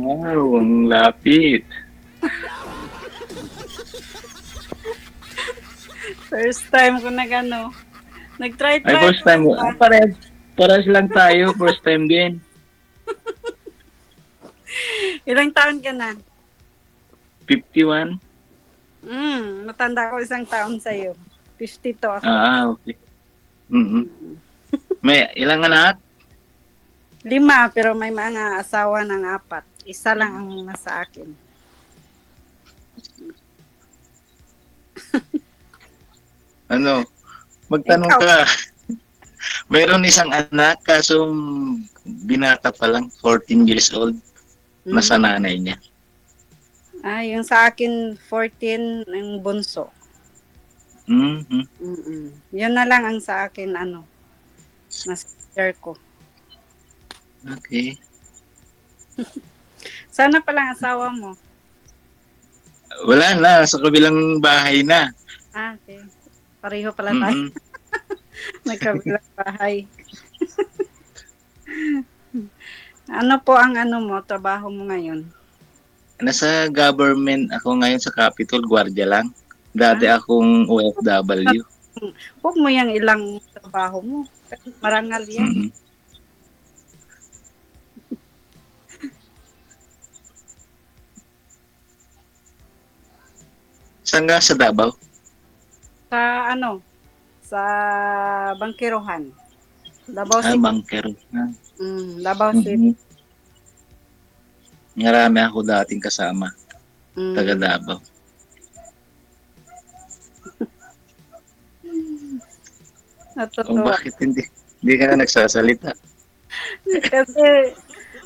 Wow, ang lapit. First time ko Ay, nag-try first ko time mo. ba? Parehas lang tayo. First time din. Ilang taon ka na? 51? Matanda ko isang taon sa'yo. 52 ako. Okay. Mm-hmm. May ilang anak? 5, pero may mga asawa ng 4. Isa lang ang nasa akin. Ano? Magtanong Ikaw, ka. Mayroon isang anak, kaso binata pa lang, 14 years old. Nasa mm, nanay niya. yung sa akin, 14, yung bunso. Mm-hmm. Yun na lang ang sa akin, nasa share ko. Okay. Sana palang asawa mo. Wala na, sa kabilang bahay na. Okay. Pareho pala tayo. Mm-mm. Nagkabilang bahay. Ano po ang mo, trabaho mo ngayon? Nasa government ako ngayon sa Capitol, gwardiya lang. Ah, Dati akong OFW. huwag mo yung ilang trabaho mo. Marangal yan. Mm-mm. Saan ka sa Davao? Sa sa Bangkirohan. Davao City. Banker. Davao City. Mm-hmm. Marami ako dating kasama. Taga Mm. Davao. Natutuwa. Bakit hindi ka na nagsasalita? Kasi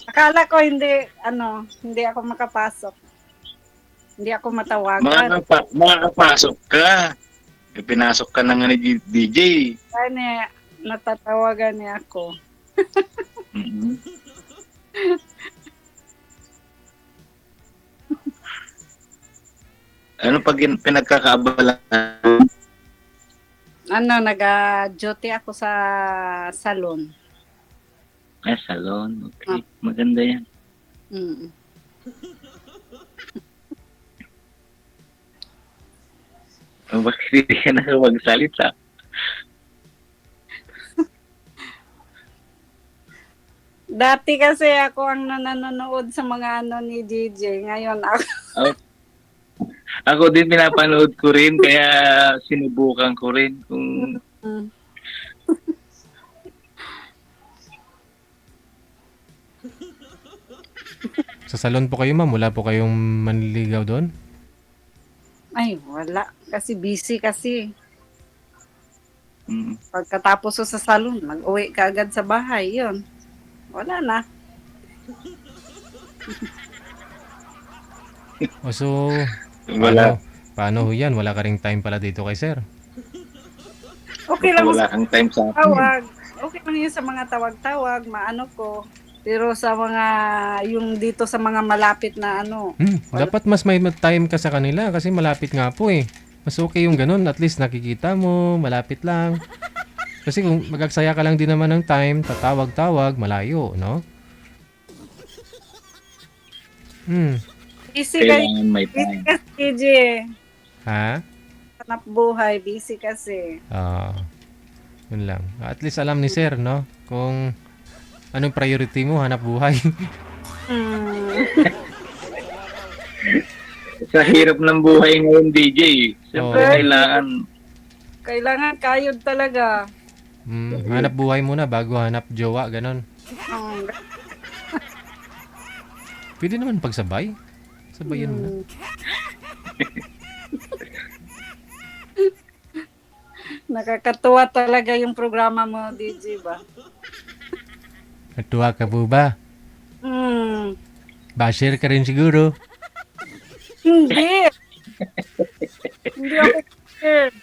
akala ko hindi ako makapasok. Hindi ako matawagan. Makakapasok ka. Pinasok ka na nga ni DJ. Kaya natatawagan niya ako. Mm-hmm. Ano pag pinagkakaabala? Nag-duty ako sa salon. Salon. Okay. Maganda yan. Mm. Bakit hindi ka na magsalita? Dati kasi ako ang nanonood sa mga ni DJ. Ngayon ako. Oh, ako din pinapanood ko rin, kaya sinubukan ko rin kung Mm. Sa salon po kayo, ma'am? Wala po kayong manliligaw doon? Ay, wala. Kasi busy kasi. mm, Pagkatapos ko sa salon, mag-uwi ka agad sa bahay. Yun. Wala na. O so, wala paano ho yan? Wala ka ring time pala dito kay sir. Okay baka lang wala sa kang time sa akin. tawag. Okay lang yun sa mga tawag-tawag, maano ko. Pero sa mga, yung dito sa mga malapit na wala. Dapat mas may time ka sa kanila kasi malapit nga po eh. Mas okay yung ganun. At least nakikita mo, malapit lang. Kasi kung magagsaya ka lang din naman ng time, tatawag-tawag, malayo, no? Busy kayo. Kailangan may Busy time. kasi, KJ. Ha? Hanap buhay. Busy kasi. Yun lang. At least alam ni sir, no? Kung anong priority mo, hanap buhay. Hmm. Sa hirap ng buhay ngayon, DJ. Siyempre, Oo. Kailangan kayod talaga. Hanap buhay muna bago hanap jowa, ganon. Um, Pwede naman pagsabay. Sabayan mo na. Nakakatuwa talaga yung programa mo, DJ ba? Natuwa ka po ba? Hmm. Basher ka rin siguro. Hindi. Hindi ako scared.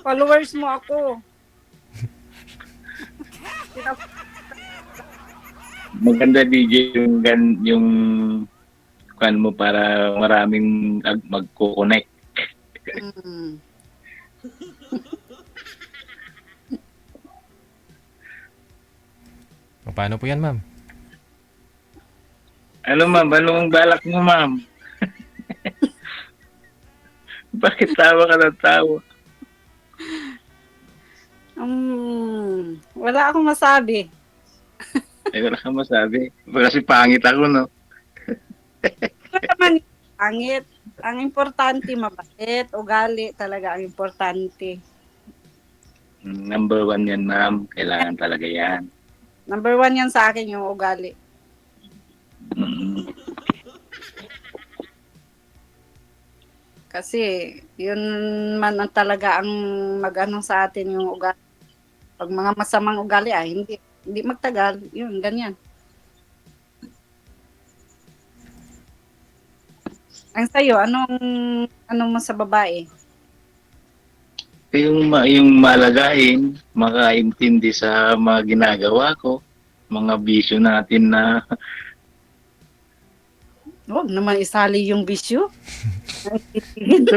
Followers mo ako. Maganda, DJ, yung kan mo para maraming magko-connect. Hmm. Paano po yan, ma'am? Ano ma'am? Anong balak mo ma'am? Bakit tawa ka ng tawa? Wala akong masabi. Ay, wala kang masabi. Kasi pangit ako, no? Wala naman yung pangit. Ang importante, mabait. Ugali talaga ang importante. Number one yan, ma'am. Kailangan talaga yan. Number 1 yan sa akin, yung ugali. Mm. Kasi, yun man ang talaga ang mag-ano sa atin yung ugali. Pag mga masamang ugali, hindi magtagal. Yun, ganyan. Ang sa'yo, anong mo sa babae? Yung malagain, makaintindi sa mga ginagawa ko, mga bisyo natin na Huwag naman isali yung bisyo.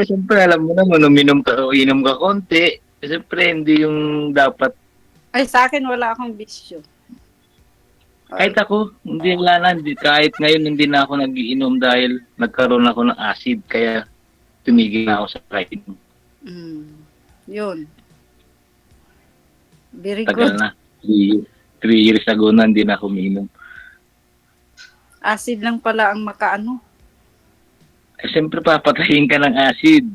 siyempre alam mo naman, uminom ka o inom ka konti, siyempre hindi yung dapat. Ay, sa akin wala akong bisyo. Kahit ako, kahit ngayon hindi na ako nagiinom dahil nagkaroon ako ng acid, kaya tumigil na ako sa kainom. Yun. Very Tagal good. na. 3 years ago na hindi na ako umiinom. Acid lang pala ang makaano. Eh, siyempre papatayin ka ng acid.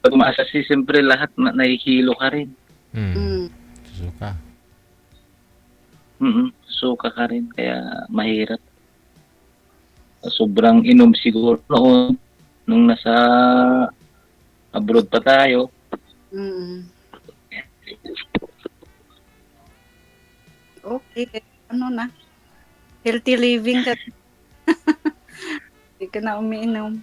Pag umaasasi, siyempre lahat nahihilo ka rin. Susuka. Suka ka rin, kaya mahirap. Sobrang inom siguro noon, nung nasa abroad pa tayo. Okay, ano na? Healthy living ka. Hindi ka na umiinom.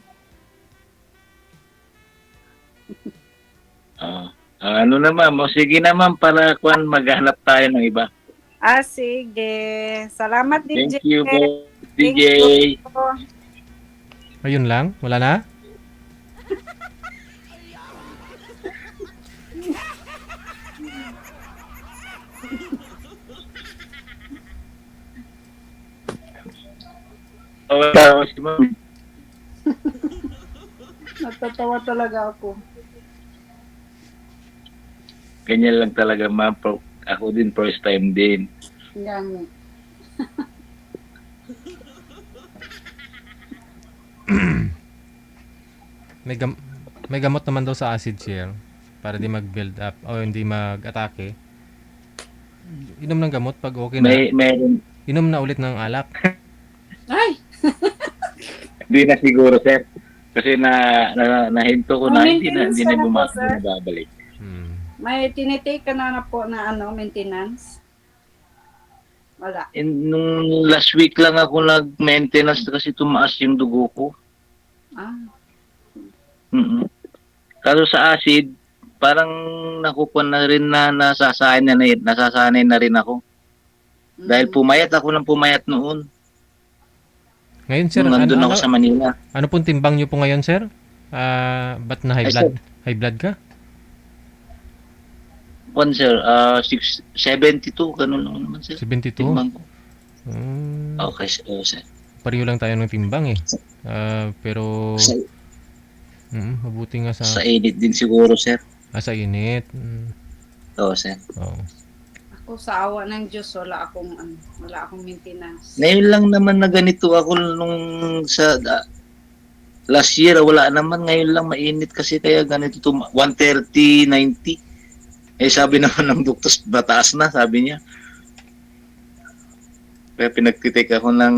Ano na ma'am, o sige na ma'am, para maghanap tayo ng iba. Sige. Salamat, DJ. Thank you po, DJ. Thank you. Ayun lang? Wala na? Wala si ma'am. Natatawa talaga ako. Ganyan lang talaga ma'am. Ako din, first time din. Yan. May gamot naman daw sa acid share para di mag-build up o hindi mag-atake. Inom ng gamot pag okay na. Meron. Inom na ulit ng alak. Ay! Hindi na siguro, sir. Kasi nahinto ko na hindi na Maintenance ka na po, bumalik sir. na babalik. May tinitake ka na po na maintenance? Wala. Nung last week lang ako nag-maintenance kasi tumaas yung dugo ko. Kaso sa acid, parang nakukuha na rin na nasasanay na rin ako. Dahil pumayat ako ng pumayat noon. Ngayon, sir, Nung nandun ako sa Manila. Ano pong timbang nyo po ngayon, sir? Ba't na high blood? High blood ka? Sir, 72, ganun lang naman, sir. 72? Timbang ko. Hmm. Okay, sir. Pareho lang tayo ng timbang eh. Pero mabuti nga Sa init din siguro, sir. sa init. Oo, sir. Oo. Ako sa awa ng Diyos, wala akong maintenance. Ngayon lang naman na ganito ako nung sa last year, wala naman. Ngayon lang mainit kasi kaya ganito 130, 90. Eh sabi naman ng doktor, bataas na, sabi niya. Kaya pinagtitake ako ng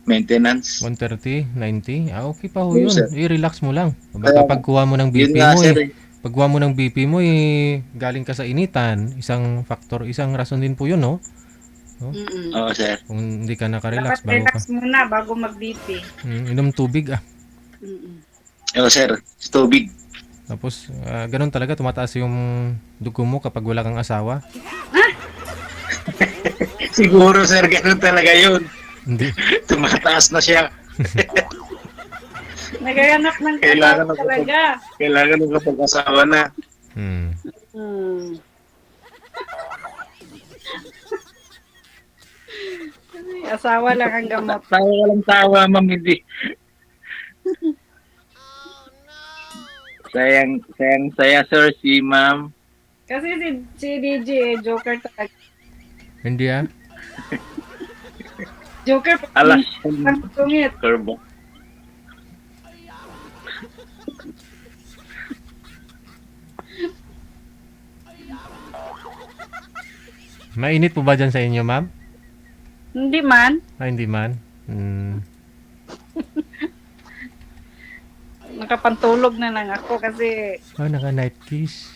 maintenance. 130, 90. Okay pa ho Oo, yun. sir. I-relax mo lang. Baka pagkuha mo ng Yun BP nga, mo sir. pagkuha mo ng BP mo galing ka sa initan. Isang rason din po yun, no? Oo, sir. Kung hindi ka nakarelax, Dapat relax muna bago mag-BP. inom tubig Oo, sir. Tubig. Tapos, ganun talaga, tumataas yung dugo mo kapag wala kang asawa. Siguro, sir, ganun talaga yun. Hindi. Tumataas na siya. Nagaganap ng Kailangan katawan talaga. Kailangan ng kapag-asawa na. Asawa lang ang gamot. Tawa walang tawa, ma'am. Hindi. Saya, sir, si ma'am. Kasi si DJ, joker talaga. Hindi ah. Joker, Alas. ang tungit. Curbo. Mainit po ba dyan sa inyo, ma'am? Hindi man. Hindi man. Nakapantulog na lang ako kasi Naka-night kiss.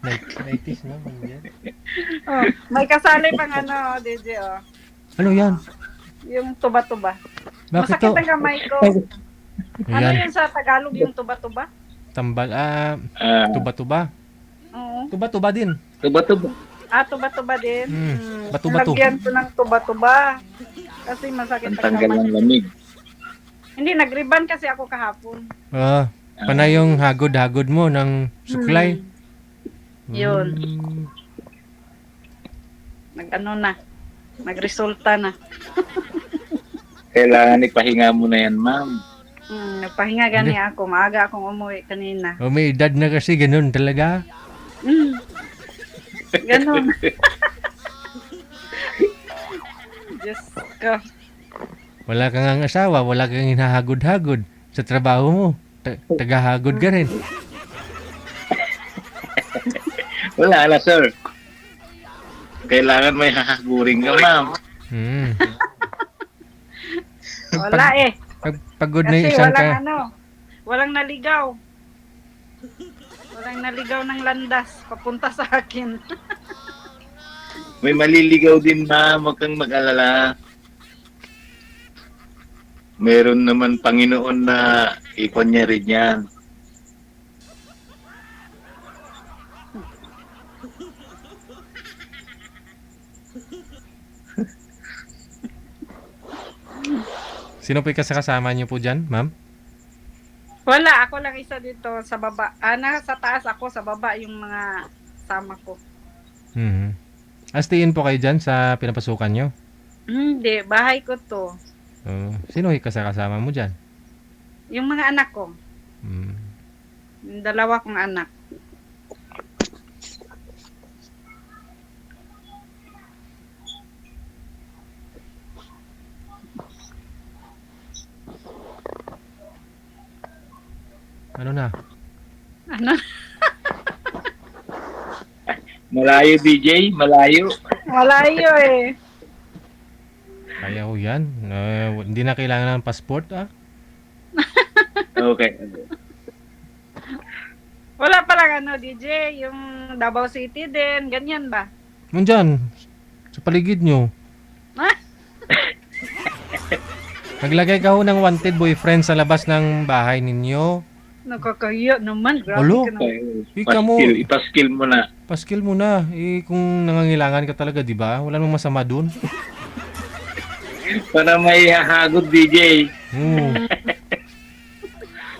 Night kiss naman yan. may kasali pang ano, DJ, Ano yan? yung tuba-tuba. Bakit Masakit to? ang kamay ko. Ano Ayan. yun sa Tagalog yung tuba-tuba? Tambal. Ah, Tuba-tuba. Oo. Tuba-tuba din. tuba-tuba. Tuba-tuba din. Bato-bato. Nalagyan ko ng tuba-tuba. Kasi masakit Ang ang tanggal kamay. ng lamig. Hindi, nag-ribbon kasi ako kahapon. Panay yung hagod-hagod mo ng suklay. Yun. Mm. Nag-ano na. Nagresulta na. Kailangan ipahinga mo na yan, ma'am. Nagpahinga gani ako. Maaga akong umuwi kanina. May edad na kasi ganun talaga. Ganon. Diyos ko. Wala kang ang asawa, wala kang hinahagod-hagod sa trabaho mo. Tagahagod ka rin. Wala na, sir. Kailangan may hahagurin ka, ma'am. Wala eh. Pagod na yung Kasi isang walang walang naligaw. Walang naligaw ng landas papunta sa akin. May maliligaw din, ma'am. Huwag kang mag-alala. Meron naman Panginoon na ipon niya rin yan. Sino po yung kasama niyo po dyan, ma'am? Wala, ako lang isa dito sa baba. Sa taas ako, sa baba yung mga sama ko. Astiin po kayo dyan sa pinapasukan nyo? Hindi, bahay ko to. Sino yung kasama mo dyan? Yung mga anak ko. Yung dalawa kong anak. Ano na? Ano? Malayo, DJ. Malayo. Malayo eh. Kaya ko yan. Hindi na kailangan ng passport, Okay. Wala palang DJ, yung Davao City din, ganyan ba? Nandyan, sa paligid nyo. Naglagay ka ho ng wanted boyfriend sa labas ng bahay ninyo. Nakakahiya naman, grabe Alo? ka naman. Ika mo. Ipaskill mo na. Paskill mo na. Kung nangangailangan ka talaga, di ba? Wala namang masama dun. Para may hahagod, DJ.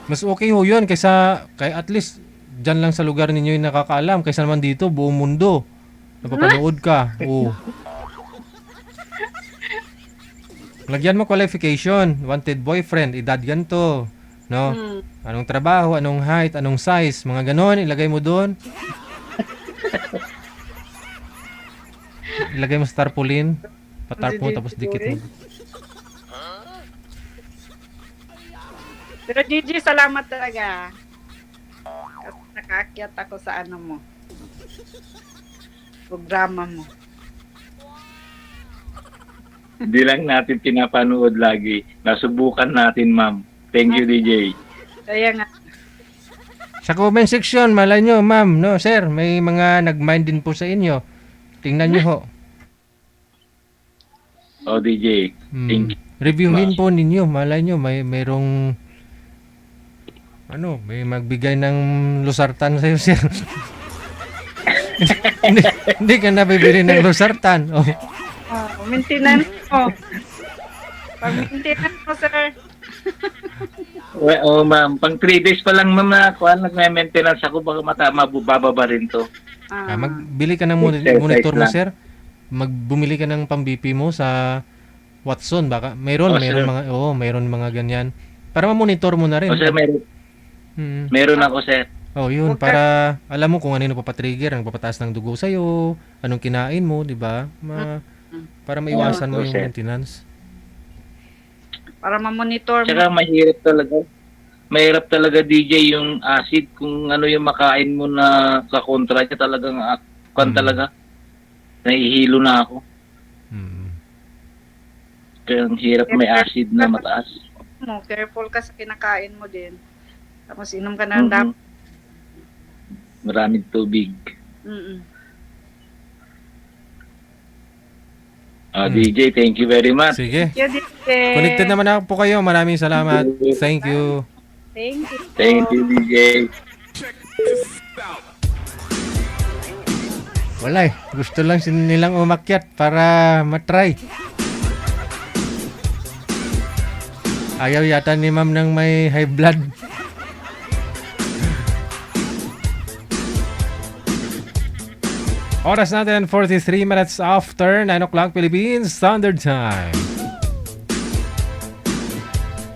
Mas okay ho yun kaysa at least dyan lang sa lugar ninyo yung nakakaalam kaysa naman dito buong mundo napapanood ka. Lagyan mo qualification, wanted boyfriend, edad ganito, no? Anong trabaho, anong height, anong size, mga ganon, ilagay mo doon. Ilagay mo sa tarpaulin, patarp mo tapos dikit mo. Pero Gigi, salamat talaga. At nakaakyat ako sa mo. Programa mo. Hindi lang natin pinapanood lagi. Nasubukan natin, ma'am. Thank you, DJ. Kaya nga. Sa comment section, malay nyo, ma'am, no, sir, may mga nag-mind din po sa inyo. Tingnan nyo ho. DJ. Thank you. Reviewin po ninyo, malay nyo, mayroong may magbigay ng lusartan sa'yo, sir. hindi ka nabibili ng lusartan. Maintenance mo. Pag-maintenance mo, sir. Ma'am. Pang 3 days pa lang, ma'am, na nagme-maintenance ako. Baka mababa rin to. Magbili ka ng monitor mo, Exercise sir. Bumili ka ng pang-BP mo sa Watson baka mayroon Oh, sir. mayroon mga ganyan. Para ma-monitor mo na rin. O sir, meron ako sir. Oh, yun Huwag ka- para alam mo kung ano yung papatrigger, ang papataas ng dugo sa anong kinain mo, 'di ba? Para maiwasan mo Oo, yung sir. maintenance. Para ma-monitor mo. Tsaka mahirap talaga DJ yung acid kung ano yung makain mo na kakontra niya talagang talaga. Nahihilo na ako. Mm. Kaya ang hirap may acid na mataas. Careful ka sa kinakain mo din. Tapos inom ka ng Mhm. Maraming tubig. DJ, thank you very much. Sige. Yeah, Connected naman ako po kayo. Maraming salamat. Thank you. Thank you. Thank you, DJ. Wala eh. Gusto lang nilang umakyat para matry. Ayaw yata ni ma'am ng may high blood. Oras natin 43 minutes after 9 o'clock Philippines Standard Time.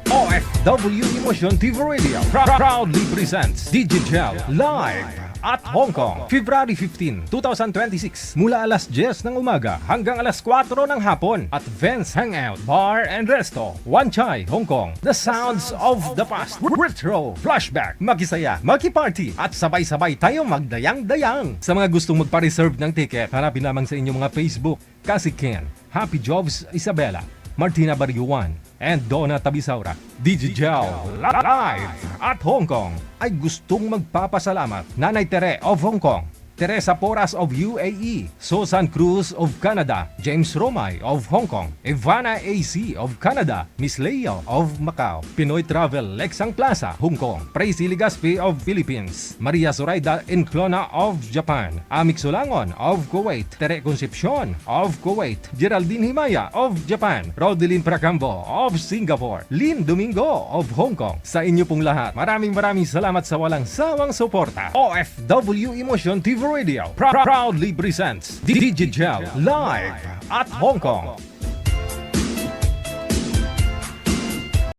OFW Emotion TV Radio proudly presents Digital Live at Hong Kong, February 15, 2026 mula alas 10 ng umaga hanggang alas 4 ng hapon at Vans Hangout Bar and Resto, Wan Chai, Hong Kong. The sounds of the past, retro, flashback, makisaya, makiparty at sabay-sabay tayo magdayang-dayang. Sa mga gustong magpa-reserve ng ticket, hanapin lamang sa inyong mga Facebook, Kasi Ken, Happy Jobs Isabela, Martina Bariuan, and Donna Tabisaura. Digital Live at Hong Kong ay gustong magpapasalamat Nanay Tere of Hong Kong, Teresa Porras of UAE, Susan Cruz of Canada, James Romay of Hong Kong, Ivana AC of Canada, Miss Leo of Macau, Pinoy Travel Lexang Plaza, Hong Kong, Praise Ligaspi of Philippines, Maria Zoraida Enclona of Japan, Amik Sulangon of Kuwait, Tere Concepcion of Kuwait, Geraldine Himaya of Japan, Rodeline Pracambo of Singapore, Lynn Domingo of Hong Kong. Sa inyo pong lahat, maraming salamat sa walang sawang suporta. OFW Emotion TV Radio proudly presents Digital Live at Hong Kong.